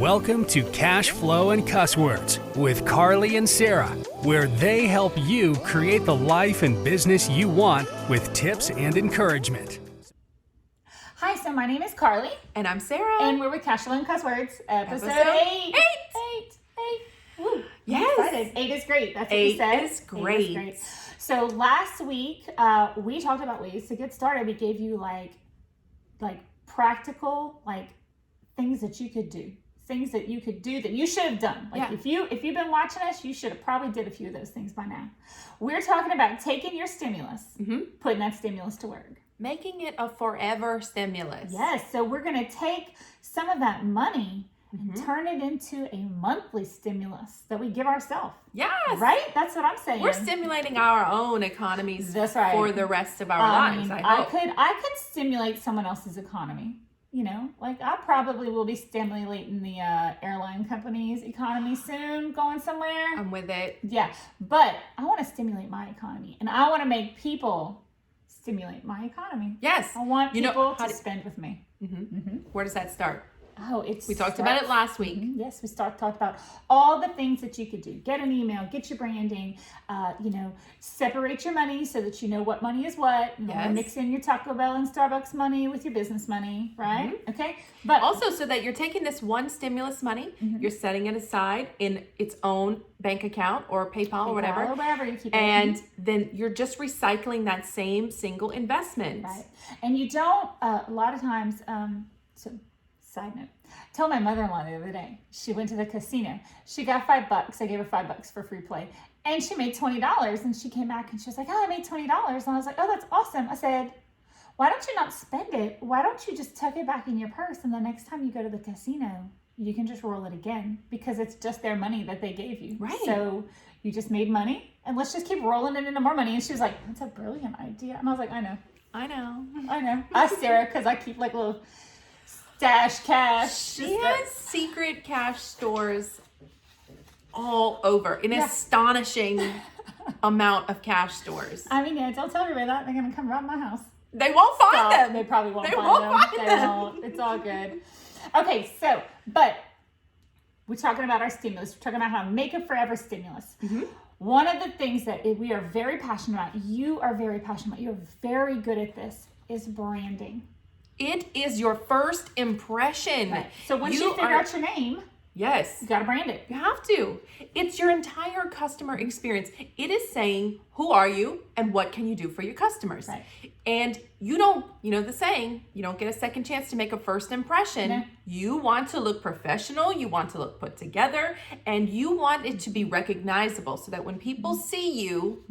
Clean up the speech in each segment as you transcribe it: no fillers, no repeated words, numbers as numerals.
Welcome to Cash Flow and Cuss Words with Carlie and Sarah, where they help you create the life and business you want with tips and encouragement. Hi, so my name is Carlie. And I'm Sarah. And we're with Cash Flow and Cuss Words, episode 8. Woo. Yes. I'm excited. 8 is great. That's what we said. 8 is great. 8 is great. So last week, we talked about ways to get started. We gave you like practical, things that you could do. Things that you could do that you should have done. If you've been watching us, you should have probably did a few of those things by now. We're talking about taking your stimulus, putting that stimulus to work. Making it a forever stimulus. Yes, so we're going to take some of that money and turn it into a monthly stimulus that we give ourselves. Yes. Right? That's what I'm saying. We're stimulating our own economies That's right. for the rest of our lives, I hope. I could stimulate someone else's economy. You know, I probably will be stimulating the airline company's economy soon, going somewhere. I'm with it. Yeah, but I want to stimulate my economy, and I want to make people stimulate my economy. Yes. I want people to spend with me. Where does that start? We talked about it last week. Yes, we talked about all the things that you could do. Get an email, get your branding, separate your money so that you know what money is what. Mix in your Taco Bell and Starbucks money with your business money, right? Okay. But also so that you're taking this one stimulus money, you're setting it aside in its own bank account or PayPal or whatever. Or wherever you keep it. And then you're just recycling that same single investment. Right. And you don't, a lot of times, side note, I told my mother-in-law the other day, she went to the casino. She got $5. I gave her $5 for free play. And she made $20. And she came back and she was like, oh, I made $20. And I was like, oh, that's awesome. I said, why don't you not spend it? Why don't you just tuck it back in your purse? And the next time you go to the casino, you can just roll it again because it's just their money that they gave you. Right. So you just made money and let's just keep rolling it into more money. And she was like, that's a brilliant idea. And I was like, I know. Us, Sarah, because I keep little stash cash. She has secret cash stores all over, an astonishing amount of cash stores. I mean, don't tell everybody that. They're going to come rob my house. They won't find them. They probably won't They find won't them. find They them. won't. It's all good. Okay, but we're talking about our stimulus. We're talking about how to make a forever stimulus. One of the things that we are very passionate about, you are very passionate about, you're very good at this, is branding. It is your first impression. Right. So once you figure out your name, yes, you got to brand it. You have to. It's your entire customer experience. It is saying, who are you and what can you do for your customers? Right. And you don't, the saying, you don't get a second chance to make a first impression. No. You want to look professional, you want to look put together, and you want it to be recognizable so that when people see you,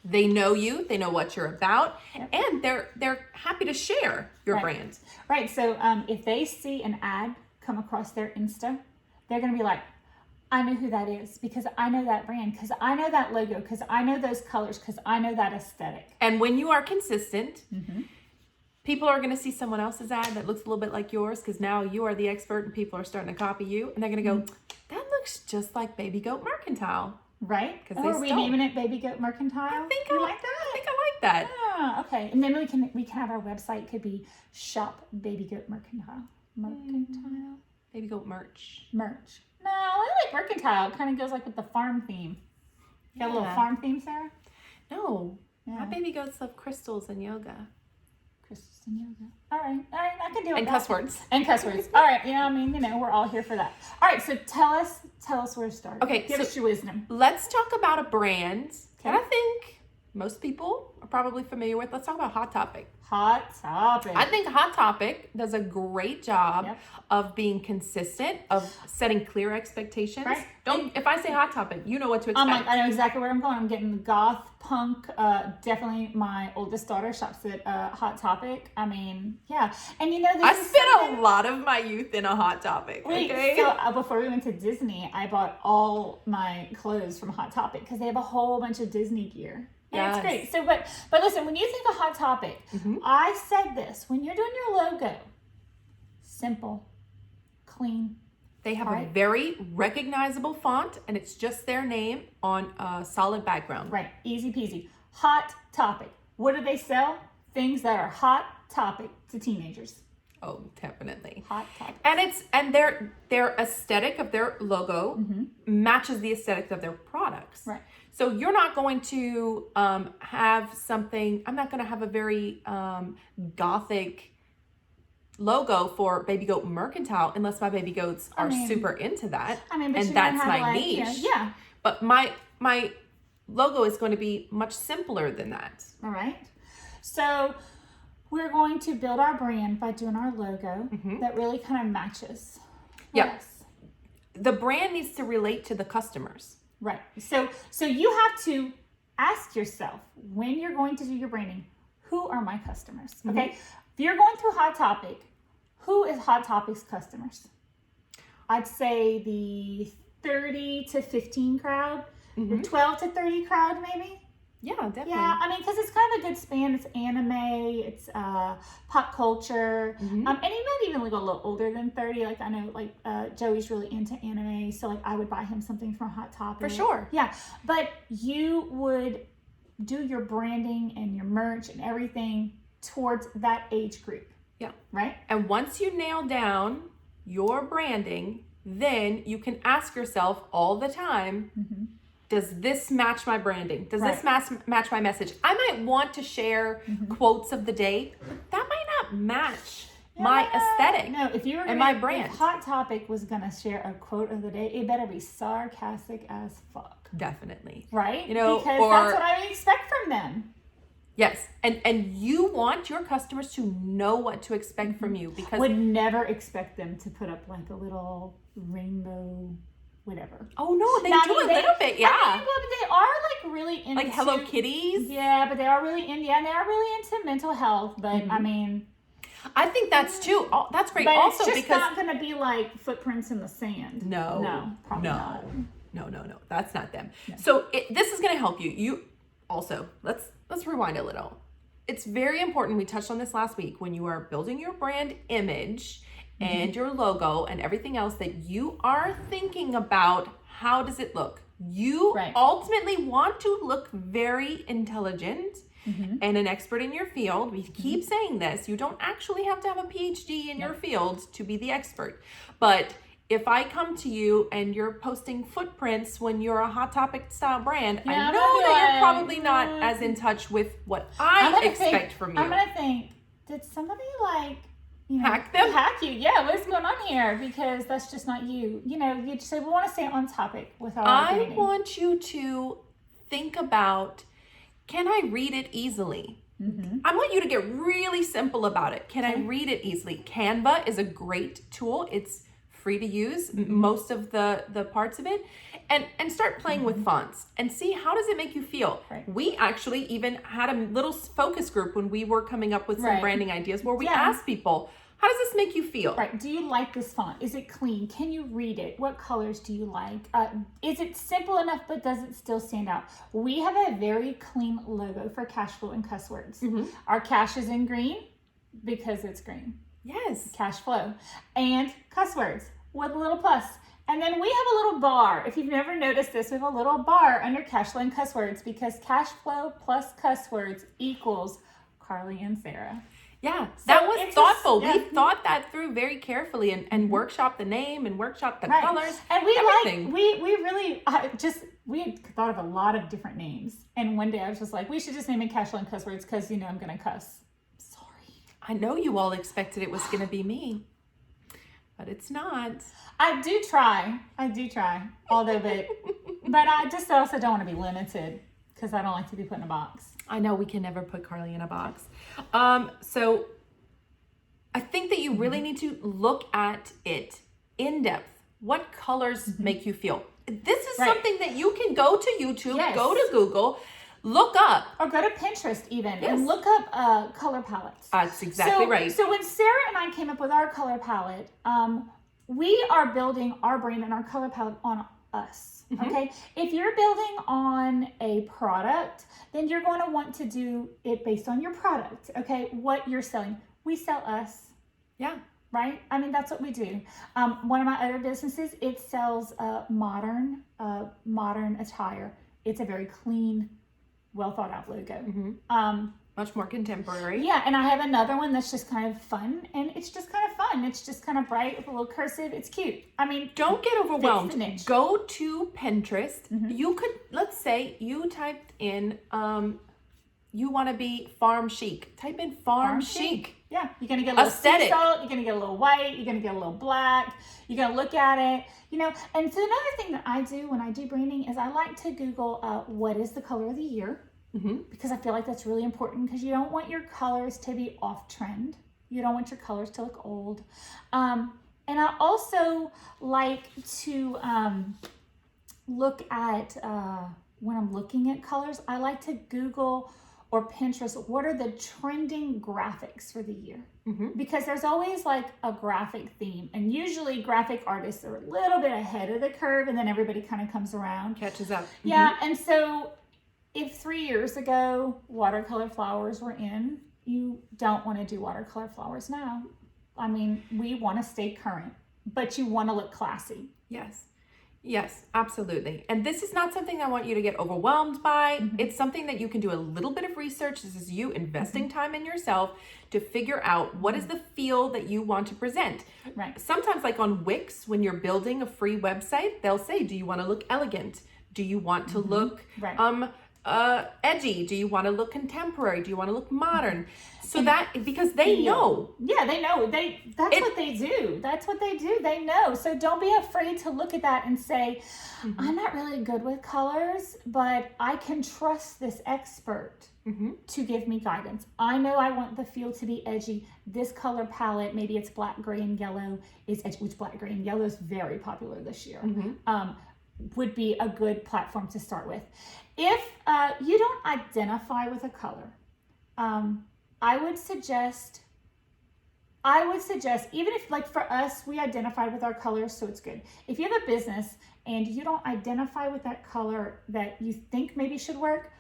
they know you, they know what you're about, and they're happy to share your brand. Right. So if they see an ad come across their Insta, they're going to be like, I know who that is because I know that brand, because I know that logo, because I know those colors, because I know that aesthetic. And when you are consistent, people are going to see someone else's ad that looks a little bit like yours because now you are the expert and people are starting to copy you. And they're going to go, that looks just like Baby Goat Mercantile. Right? Because are we naming it Baby Goat Mercantile? I think you I like that. I think I like that. Ah, okay. And then we can have our website could be Shop Baby Goat Mercantile. Mercantile. Baby Goat merch. No, I like Mercantile. It kind of goes with the farm theme. Got a little farm theme, Sarah? No. Yeah. My baby goats love crystals and yoga. Crystals and yoga. All right, I can do it. And cuss words. And cuss words. All right, we're all here for that. All right, so tell us where to start. Okay, Give us your wisdom. Let's talk about a brand that I think most people are probably familiar with. Let's talk about Hot Topic. Hot Topic. I think Hot Topic does a great job of being consistent, of setting clear expectations. Right. If I say Hot Topic, you know what to expect. I know exactly where I'm going. I'm getting goth, punk. Definitely my oldest daughter shops at Hot Topic. I mean, yeah. And I spent a lot of my youth in a Hot Topic. Okay. So before we went to Disney, I bought all my clothes from Hot Topic because they have a whole bunch of Disney gear. And it's great. So, but listen, when you think of Hot Topic, I said this, when you're doing your logo, simple, clean. They have a very recognizable font, and it's just their name on a solid background. Right. Easy peasy. Hot Topic. What do they sell? Things that are hot topic to teenagers. Oh, definitely. Hot Topics. And their aesthetic of their logo matches the aesthetic of their products. Right. So you're not going to have something. I'm not going to have a very gothic logo for Baby Goat Mercantile unless my baby goats are super into that. But and you're that's gonna have my niche. Yeah. But my logo is going to be much simpler than that. All right. So we're going to build our brand by doing our logo that really kind of matches. Yes. The brand needs to relate to the customers. Right. So you have to ask yourself when you're going to do your branding, who are my customers? Okay. If you're going through Hot Topic, who is Hot Topic's customers? I'd say the 30 to 15 crowd, the 12 to 30 crowd maybe. Yeah, definitely. Yeah, I mean, because it's kind of a good span. It's anime, it's pop culture, and you might even go a little older than 30. Like I know, Joey's really into anime, so like I would buy him something from Hot Topic. For sure. Yeah, but you would do your branding and your merch and everything towards that age group. Yeah. Right? And once you nail down your branding, then you can ask yourself all the time, does this match my branding? Does this match my message? I might want to share quotes of the day, but that might not match my aesthetic. No, if you were and my brand. If Hot Topic was gonna share a quote of the day, it better be sarcastic as fuck. Definitely. Right? Because that's what I would expect from them. Yes, and you want your customers to know what to expect from you because would never expect them to put up like a little rainbow, whatever. Oh no, they do a little bit, yeah. I mean, but they are like really into like Hello Kitties. Yeah, but they are really into they are really into mental health. But I mean, I think that's too. That's great. But also, it's just because not going to be like footprints in the sand. No, probably not. No, that's not them. No. So this is going to help you. You also let's rewind a little. It's very important. We touched on this last week when you are building your brand image and your logo and everything else that you are thinking about. How does it look? You ultimately want to look very intelligent and an expert in your field. We keep saying this. You don't actually have to have a PhD in your field to be the expert. But if I come to you and you're posting footprints when you're a Hot Topic style brand, I know that you're probably not as in touch with what I expect from you. I'm going to think, did somebody hack them? Hack you? Yeah, what's going on here? Because that's just not you. You just say, we want to stay on topic with our branding. I want you to think about, can I read it easily? I want you to get really simple about it. Can I read it easily? Canva is a great tool. It's free to use, most of the parts of it, and start playing with fonts and see how does it make you feel. We actually even had a little focus group when we were coming up with some branding ideas where we asked people, how does this make you feel? Do you like this font? Is it clean? Can you read it? What colors do you like? Is it simple enough, but does it still stand out? We have a very clean logo for cash flow and cuss words. Our cash is in green because it's green. Yes. Cash flow. And cuss words with a little plus. And then we have a little bar. If you've never noticed this, we have a little bar under cash flow and cuss words because cash flow plus cuss words equals Carlie and Sarah. Yeah, that was thoughtful. We thought that through very carefully and workshopped the name and workshopped the colors. And we everything. we really we had thought of a lot of different names. And one day I was just like, we should just name it cash flow and cuss words because I'm going to cuss. Sorry. I know you all expected it was going to be me. But it's not. I do try, although, but I just also don't want to be limited because I don't like to be put in a box. I know we can never put Carlie in a box. So I think that you really need to look at it in depth. What colors make you feel? This is something that you can go to YouTube, go to Google, look up. Or go to Pinterest even and look up color palettes. That's exactly right. So when Sarah and I came up with our color palette, we are building our brand and our color palette on us. Okay. If you're building on a product, then you're going to want to do it based on your product. Okay. What you're selling. We sell us. Yeah. Right? I mean, that's what we do. One of my other businesses, it sells modern attire. It's a very clean, well thought out logo. Much more contemporary. Yeah, and I have another one that's just kind of fun, and it's just kind of fun. It's just kind of bright with a little cursive. It's cute. I mean, don't get overwhelmed. Fits the niche. Go to Pinterest. You could, let's say you typed in, you want to be farm chic. Type in farm chic. Yeah, you're going to get a little aesthetic. sea salt, you're going to get a little white, you're going to get a little black, you're going to look at it, you know. And so another thing that I do when I do branding is I like to Google what is the color of the year. Because I feel like that's really important, because you don't want your colors to be off trend. You don't want your colors to look old. And I also like to look at, when I'm looking at colors, I like to Google or Pinterest, what are the trending graphics for the year? Because there's always like a graphic theme, and usually graphic artists are a little bit ahead of the curve, and then everybody kind of comes around. Catches up. Yeah, and so if 3 years ago watercolor flowers were in, you don't want to do watercolor flowers now. I mean, we want to stay current, but you want to look classy. Yes, absolutely. And this is not something I want you to get overwhelmed by. It's something that you can do a little bit of research. This is you investing time in yourself to figure out what is the feel that you want to present. Right. Sometimes, like on Wix, when you're building a free website, they'll say, do you want to look elegant? Do you want to look edgy? Do you want to look contemporary? Do you want to look modern? So that, because they know. Yeah, they know. That's what they do. That's what they do. They know. So don't be afraid to look at that and say, I'm not really good with colors, but I can trust this expert to give me guidance. I know I want the feel to be edgy. This color palette, maybe it's black, gray, and yellow, is edgy, which black, gray, and yellow is very popular this year. Would be a good platform to start with. If you don't identify with a color, I would suggest, even if, like for us, we identify with our colors, so it's good. If you have a business and you don't identify with that color that you think maybe should work,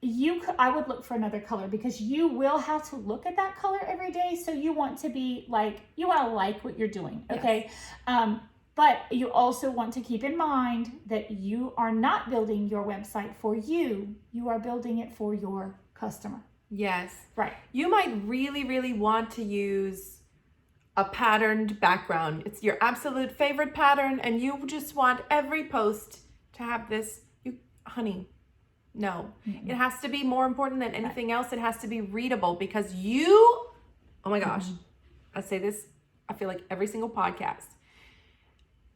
I would look for another color, because you will have to look at that color every day. So you want to be like, you want to like what you're doing, okay? Yes. But you also want to keep in mind that you are not building your website for you. You are building it for your customer. Yes. Right. You might really, really want to use a patterned background. It's your absolute favorite pattern, and you just want every post to have this. Honey, no. It has to be more important than anything else. It has to be readable, because oh my gosh, I say this, I feel like every single podcast.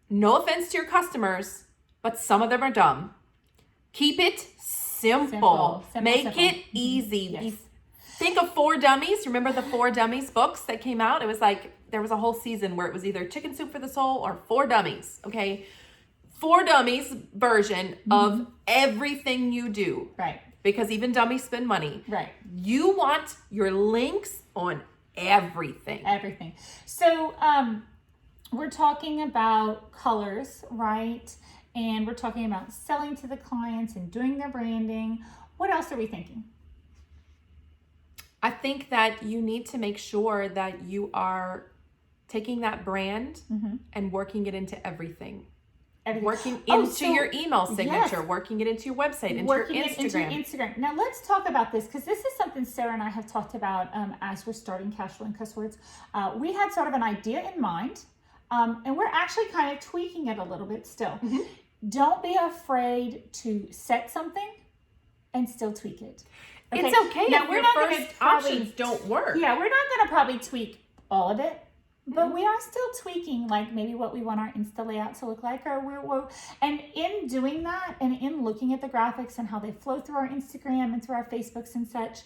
No offense to your customers, but some of them are dumb. Keep it simple. Make it easy. Yes. Think of 4 Dummies. Remember the 4 Dummies books that came out? It was like, there was a whole season where it was either Chicken Soup for the Soul or 4 Dummies, okay? 4 Dummies version of everything you do. Right. Because even dummies spend money. Right. You want your links on everything. Everything. So, we're talking about colors, right? And we're talking about selling to the clients and doing their branding. What else are we thinking? I think that you need to make sure that you are taking that brand and working it into everything. Working into your email signature, working it into your website, into your Instagram. Now let's talk about this, because this is something Sarah and I have talked about as we're starting Cash Flow and Cuss Words. We had sort of an idea in mind. And we're actually kind of tweaking it a little bit still. Don't be afraid to set something and still tweak it. Okay? It's okay now, if your first options don't work. Yeah, we're not going to probably tweak all of it, but we are still tweaking, like maybe what we want our Insta layout to look like, and in doing that, and in looking at the graphics and how they flow through our Instagram and through our Facebooks and such,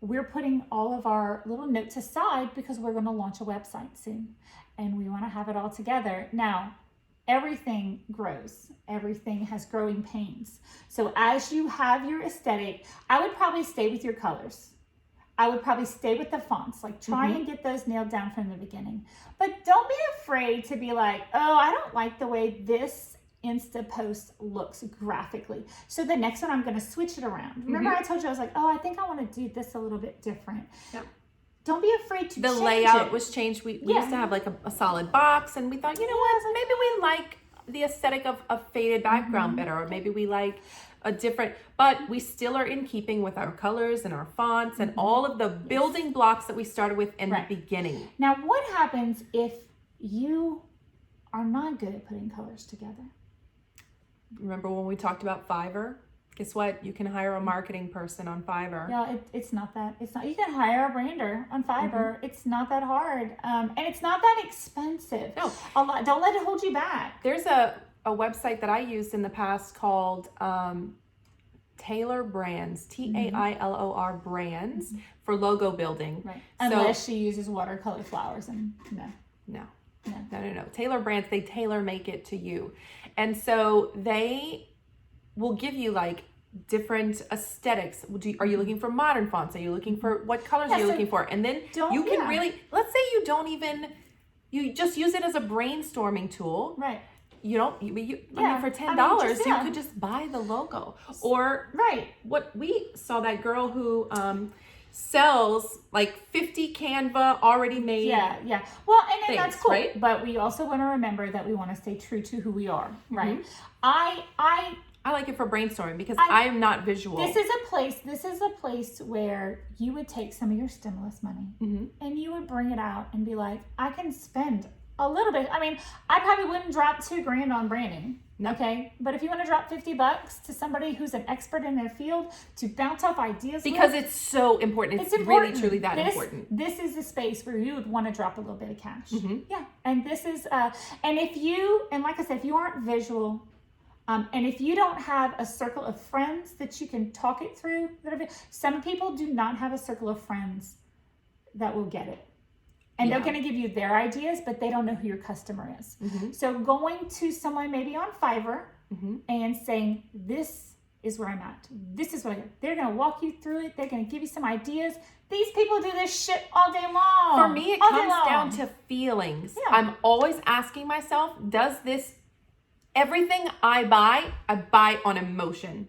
we're putting all of our little notes aside, because we're going to launch a website soon, and we want to have it all together. Now, everything grows. Everything has growing pains. So as you have your aesthetic, I would probably stay with your colors. I would probably stay with the fonts, like try and get those nailed down from the beginning. But don't be afraid to be like, oh, I don't like the way this Insta post looks graphically. So the next one, I'm going to switch it around. Remember I told you, I was like, oh, I think I want to do this a little bit different. Yep. Don't be afraid to change it. The layout was changed. We used to have like a solid box, and we thought, you know what, maybe we like the aesthetic of a faded background better, or maybe we like a different, but we still are in keeping with our colors and our fonts and all of the building blocks that we started with in the beginning. Now, what happens if you are not good at putting colors together? Remember when we talked about Fiverr? Guess what? You can hire a marketing person on Fiverr. Yeah, it's not that. It's not. You can hire a brander on Fiverr. It's not that hard, and it's not that expensive. No, don't let it hold you back. There's a website that I used in the past called Tailor Brands, Tailor Brands, for logo building. Right. Unless she uses watercolor flowers, and no. Tailor Brands, they tailor make it to you, and so they will give you like different aesthetics. Are you looking for modern fonts? Are you looking for what colors are you looking for? And then you can really, let's say you just use it as a brainstorming tool. Right. I mean, for $10, you could just buy the logo. Or what we saw, that girl who sells like 50 Canva already made. Yeah. Well, and that's cool. Right? But we also want to remember that we want to stay true to who we are. Right. I like it for brainstorming because I'm not visual. This is a place where you would take some of your stimulus money and you would bring it out and be like, I can spend a little bit. I mean, I probably wouldn't drop $2,000 on branding. No. Okay. But if you want to drop $50 to somebody who's an expert in their field to bounce off ideas, because it's so important. It's important. Really, truly that important. This is the space where you would want to drop a little bit of cash. Yeah. And this is, and like I said, if you aren't visual, and if you don't have a circle of friends that you can talk it through, some people do not have a circle of friends that will get it. And they're going to give you their ideas, but they don't know who your customer is. So going to someone maybe on Fiverr and saying, this is where I'm at. This is what I get. They're going to walk you through it. They're going to give you some ideas. These people do this shit all day long. For me, it comes down to feelings. Yeah. I'm always asking myself, everything I buy on emotion.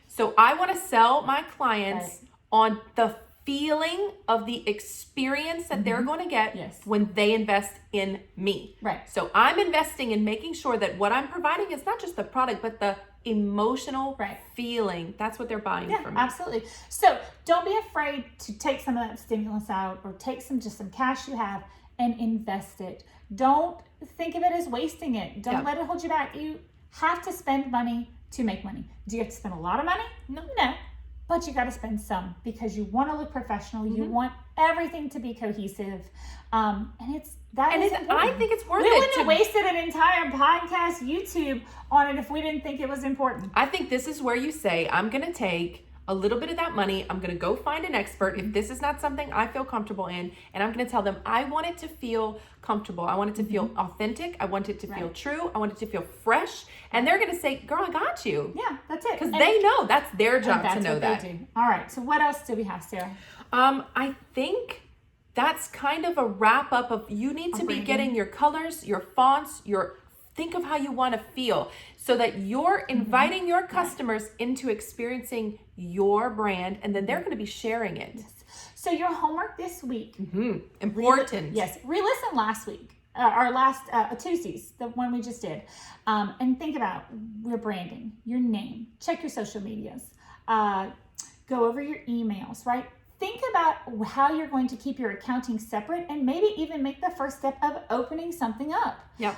So I want to sell my clients on the feeling of the experience that they're going to get when they invest in me. Right. So I'm investing in making sure that what I'm providing is not just the product, but the emotional feeling. That's what they're buying from me. Absolutely. So don't be afraid to take some of that stimulus out, or take some cash you have and invest it. Don't think of it as wasting it. Don't let it hold you back. You have to spend money to make money. Do you have to spend a lot of money? No. But you got to spend some, because you want to look professional. You want everything to be cohesive. And it's important. I think it's worth it. We wouldn't have wasted an entire podcast, YouTube on it if we didn't think it was important. I think this is where you say, I'm going to take a little bit of that money. I'm going to go find an expert if this is not something I feel comfortable in. And I'm going to tell them, I want it to feel comfortable. I want it to feel authentic. I want it to feel true. I want it to feel fresh. And they're going to say, girl, I got you. Yeah, that's it. Because they know that's their job to know that. They do. All right. So what else do we have, Sarah? I think that's kind of a wrap up of, you need to be getting your colors, your fonts, think of how you want to feel, so that you're inviting your customers into experiencing your brand, and then they're going to be sharing it. Yes. So your homework this week. Important. Re-listen last week, our last Tuesdays, the one we just did, and think about your branding, your name. Check your social medias. Go over your emails, right? Think about how you're going to keep your accounting separate, and maybe even make the first step of opening something up. Yep.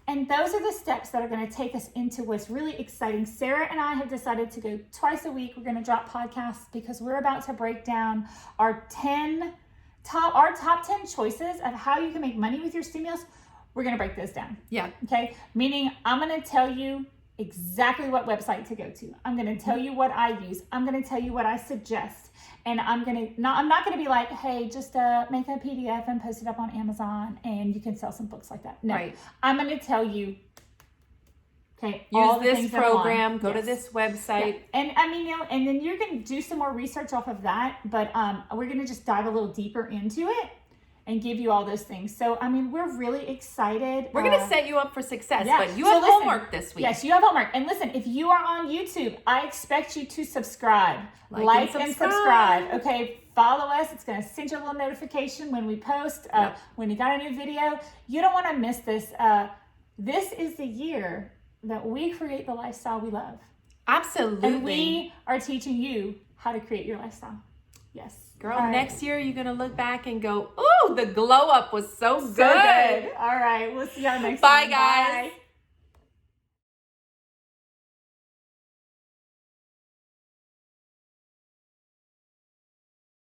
And those are the steps that are going to take us into what's really exciting. Sarah and I have decided to go twice a week. We're going to drop podcasts because we're about to break down our top 10 choices of how you can make money with your stimulus. We're going to break those down. Yeah. Okay. Meaning, I'm going to tell you exactly what website to go to. I'm going to tell you what I use. I'm going to tell you what I suggest. And I'm not going to be like, hey, just make a PDF and post it up on Amazon and you can sell some books like that. No, I'm going to tell you, okay, use this program, go to this website. Yeah. And I mean, and then you're going to do some more research off of that, but we're going to just dive a little deeper into it and give you all those things. So, I mean, we're really excited. We're going to set you up for success, but you have homework this week. Yes, you have homework. And listen, if you are on YouTube, I expect you to subscribe. Like and subscribe. Okay, follow us. It's going to send you a little notification when we post, when we got a new video. You don't want to miss this. this is the year that we create the lifestyle we love. Absolutely. And we are teaching you how to create your lifestyle. Yes. Girl, All right. next year you're going to look back and go, ooh, the glow up was so good. So good. All right. We'll see y'all next time. Bye, guys. Bye.